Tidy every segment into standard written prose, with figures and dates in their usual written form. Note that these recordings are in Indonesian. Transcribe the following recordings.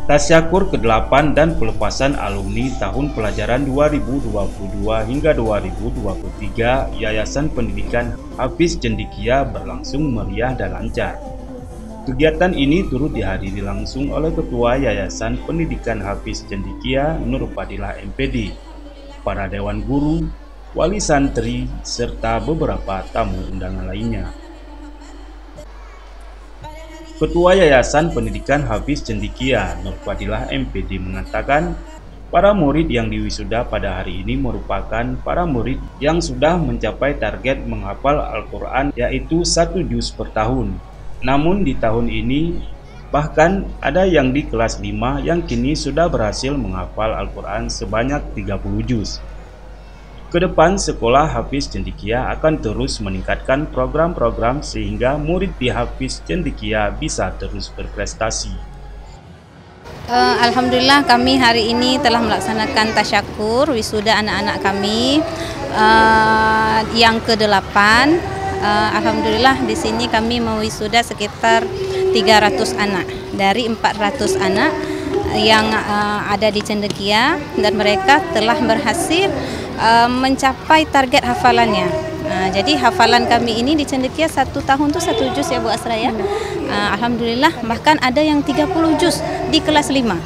Tasyakur ke-8 dan pelepasan alumni tahun pelajaran 2022 hingga 2023 Yayasan Pendidikan Hafiz Cendekia berlangsung meriah dan lancar. Kegiatan ini turut dihadiri langsung oleh Ketua Yayasan Pendidikan Hafiz Cendekia Nur Fadilah MPD, para dewan guru, wali santri, serta beberapa tamu undangan lainnya. Ketua Yayasan Pendidikan Hafiz Cendekia Nur Fadilah MPD mengatakan, para murid yang diwisuda pada hari ini merupakan para murid yang sudah mencapai target menghafal Al-Quran yaitu 1 juz per tahun. Namun di tahun ini bahkan ada yang di kelas 5 yang kini sudah berhasil menghafal Al-Quran sebanyak 30 juz. Kedepan sekolah Hafiz Cendekia akan terus meningkatkan program-program sehingga murid di Hafiz Cendekia bisa terus berprestasi. Alhamdulillah kami hari ini telah melaksanakan tasyakur wisuda anak-anak kami yang ke-8. Alhamdulillah di sini kami mewisuda sekitar 300 anak dari 400 anak yang ada di Cendekia, dan mereka telah berhasil mencapai target hafalannya. Jadi hafalan kami ini di Cendekia 1 tahun tuh 1 juz ya Bu Asra ya. Alhamdulillah bahkan ada yang 30 juz di kelas 5.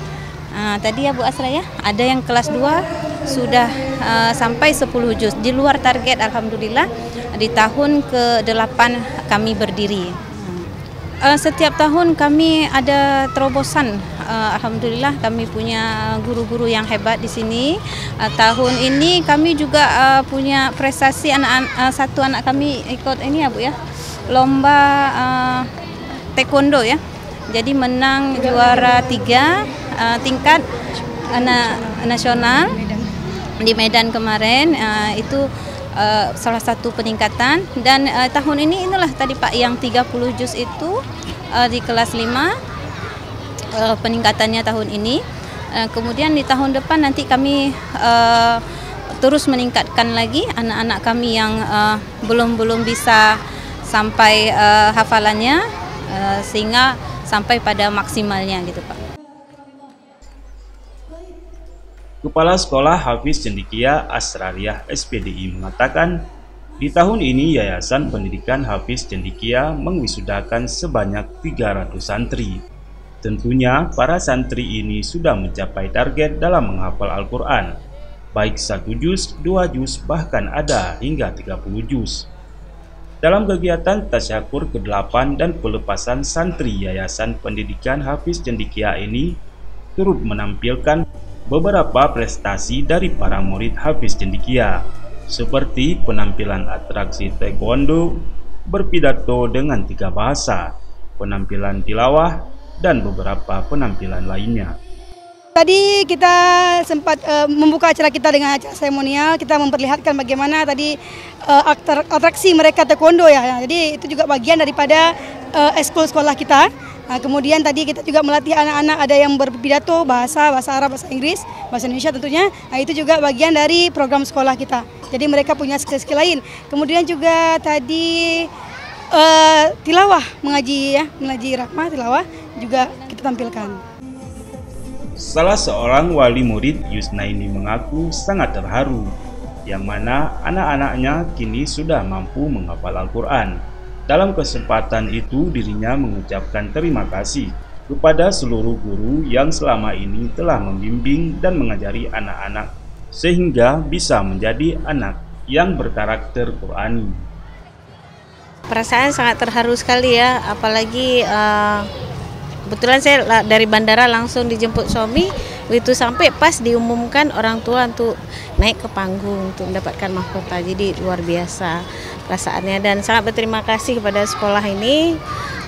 Tadi ya Bu Asra ya, ada yang kelas 2 sudah sampai 10 juz di luar target. Alhamdulillah di tahun ke-8 kami berdiri. Setiap tahun kami ada terobosan. Alhamdulillah kami punya guru-guru yang hebat di sini. Tahun ini kami juga punya prestasi satu anak kami ikut ini ya Bu ya, lomba taekwondo ya. Jadi menang juara 3 tingkat nasional di Medan kemarin. Itu salah satu peningkatan, dan tahun ini inilah tadi Pak yang 30 juz itu di kelas 5 peningkatannya tahun ini. Kemudian di tahun depan nanti kami terus meningkatkan lagi anak-anak kami yang belum bisa sampai hafalannya sehingga sampai pada maksimalnya gitu Pak. Kepala Sekolah Hafiz Cendekia Asrariyah SPDI mengatakan, di tahun ini Yayasan Pendidikan Hafiz Cendekia mengwisudakan sebanyak 300 santri. Tentunya para santri ini sudah mencapai target dalam menghafal Al-Quran, baik 1 juz, 2 juz, bahkan ada hingga 30 juz. Dalam kegiatan tasyakur ke-8 dan pelepasan santri Yayasan Pendidikan Hafiz Cendekia ini turut menampilkan beberapa prestasi dari para murid Hafiz Cendekia, seperti penampilan atraksi taekwondo, berpidato dengan 3 bahasa, penampilan tilawah, dan beberapa penampilan lainnya. Tadi kita sempat membuka acara kita dengan acara seremonial, kita memperlihatkan bagaimana tadi atraksi mereka taekwondo ya. Jadi itu juga bagian daripada ekskul sekolah kita. Kemudian tadi kita juga melatih anak-anak, ada yang berpidato bahasa Arab, bahasa Inggris, bahasa Indonesia tentunya. Itu juga bagian dari program sekolah kita. Jadi mereka punya skill-skill lain. Kemudian juga tadi tilawah, mengaji rahmah tilawah juga kita tampilkan. Salah seorang wali murid Yusnaini mengaku sangat terharu, yang mana anak-anaknya kini sudah mampu menghafal Al-Quran. Dalam kesempatan itu dirinya mengucapkan terima kasih kepada seluruh guru yang selama ini telah membimbing dan mengajari anak-anak sehingga bisa menjadi anak yang berkarakter Qurani. Perasaan sangat terharu sekali ya, apalagi kebetulan saya dari bandara langsung dijemput suami, begitu sampai pas diumumkan orang tua untuk naik ke panggung untuk mendapatkan mahkota. Jadi luar biasa perasaannya, dan sangat berterima kasih kepada sekolah ini,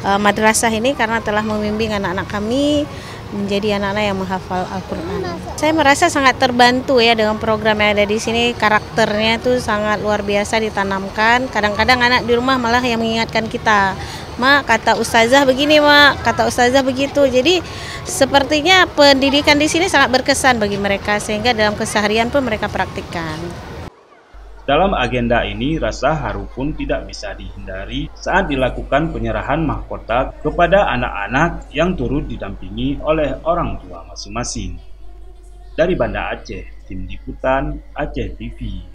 madrasah ini, karena telah membimbing anak-anak kami menjadi anak-anak yang menghafal Al-Quran. Saya merasa sangat terbantu ya dengan program yang ada di sini. Karakternya itu sangat luar biasa ditanamkan. Kadang-kadang anak di rumah malah yang mengingatkan kita, "Mak, kata ustazah begini, Mak, kata ustazah begitu." Jadi sepertinya pendidikan di sini sangat berkesan bagi mereka, sehingga dalam keseharian pun mereka praktikkan. Dalam agenda ini, rasa haru pun tidak bisa dihindari saat dilakukan penyerahan mahkota kepada anak-anak yang turut didampingi oleh orang tua masing-masing. Dari Banda Aceh, Tim Liputan Aceh TV.